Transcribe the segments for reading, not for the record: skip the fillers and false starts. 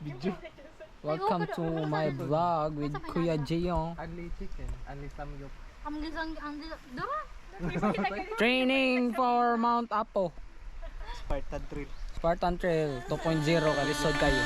Video. Welcome to my vlog with Kuya Jiyong. Only chicken. Only samgyup. Training for Mount Apo. Spartan Trail. Spartan Trail 2.0 kalisod kayo.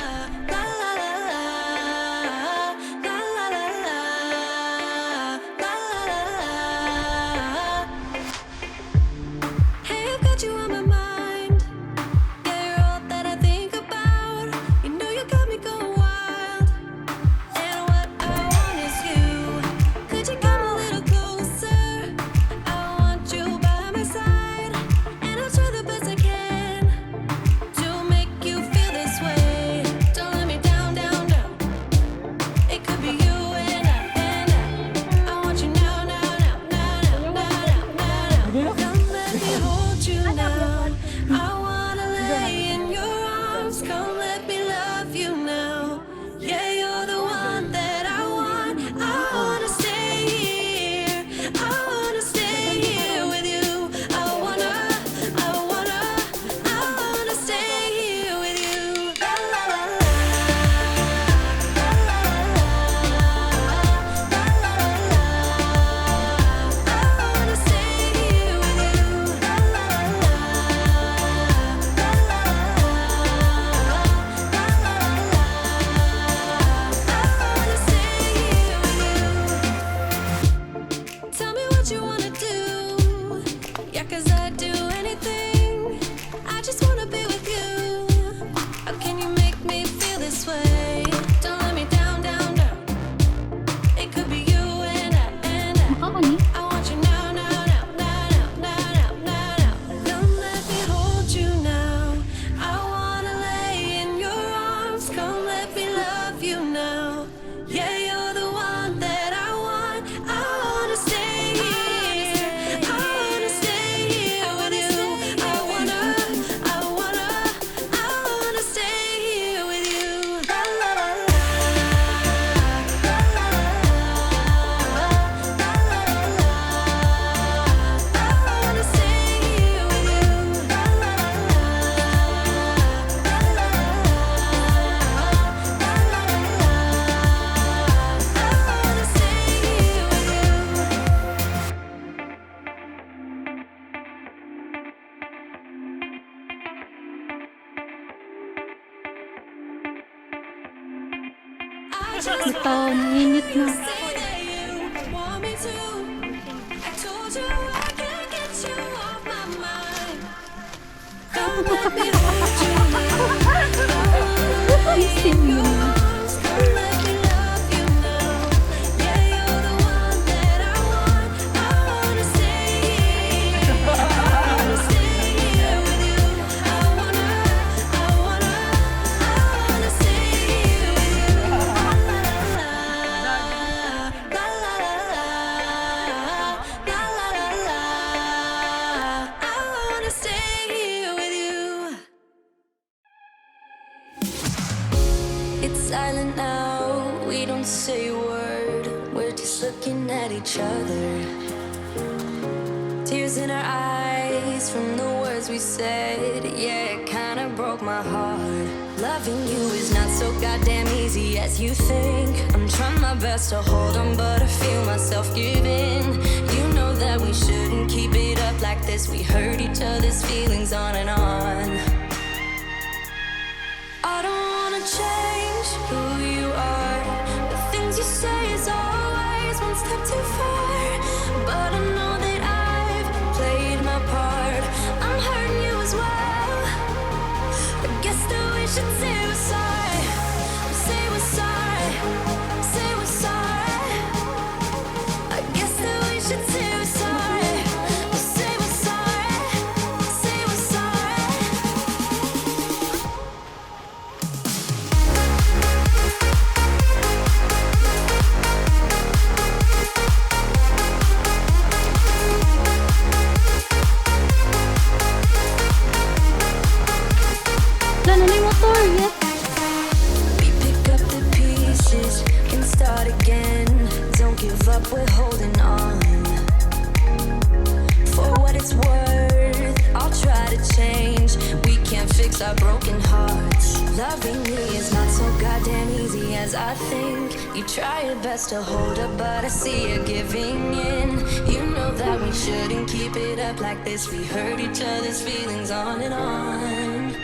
Ito, ninit na. Isin mo. Silent now, we don't say a word. We're just looking at each other. Tears in our eyes from the words we said. Yeah, it kinda broke my heart. Loving you is not so goddamn easy as you think. I'm trying my best to hold on, but I feel myself giving. You know that we shouldn't keep it up like this. We hurt each other's feelings on and on. I don't wanna change who you are. The things you say is always one step too far. But I know that I've played my part. I'm hurting you as well. I guess that we should say we're sorry. Say we're sorry. Say we're sorry. I guess that we should say we're sorry. Say we're sorry. Say we're sorry. We pick up the pieces, can start again. Don't give up, we're holding on. For what it's worth, I'll try to change. We can't fix our broken hearts. Loving you is not so as I think. You try your best to hold up, but I see you giving in. You know that we shouldn't keep it up like this. We hurt each other's feelings on and on.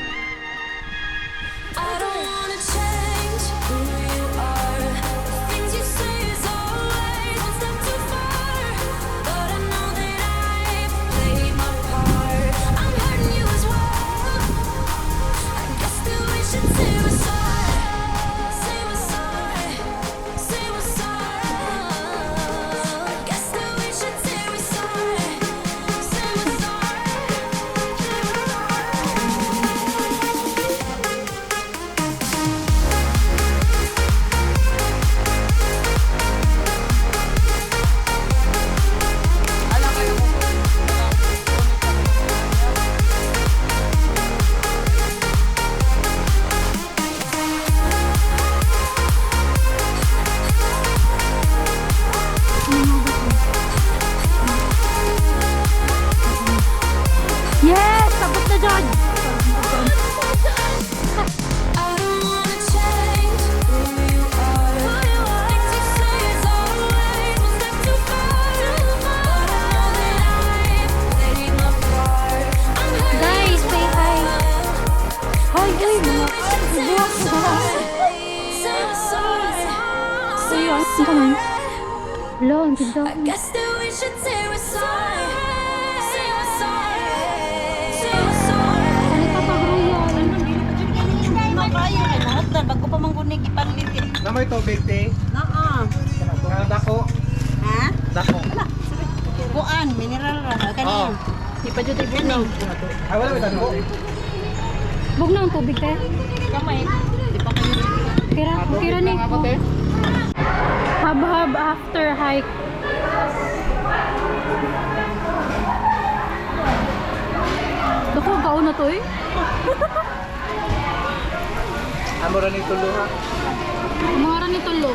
I don't wanna change who you are. The things you say is always one step too far. But I know that I've played my part. I'm hurting you as well. I guess that we should say we're sorry. Say we're sorry. Say we're sorry. I guess that we should say we're sorry. Say we're sorry. Yes! Tapos na dyan! I don't wanna change who you are. Things you say is always one step too far. But I know that I've played my part. I'm hurting Guys, say hi! Hoy, uy! Mga buwak ko ba? say we're sorry. Uy, ang kaman. Hello, ang ganda. I guess that we should say we're sorry. Say we're sorry. Say we're sorry. Ano ka pa, Royal? Bago pa manggunig ipanlitin. Namoy tubig, te. Oo. Dako. Ha? Dako. Buan, mineral ra. Oo. Kanin. Di pa jud ibig. Ay, wala may dako. Bug na ang tubig, te. Kamay. Di pa kayo. Kira ni. Hab-hab after hike. Dako, gaon na to eh. Amo ra ni tulo ha. Mga ni tulog.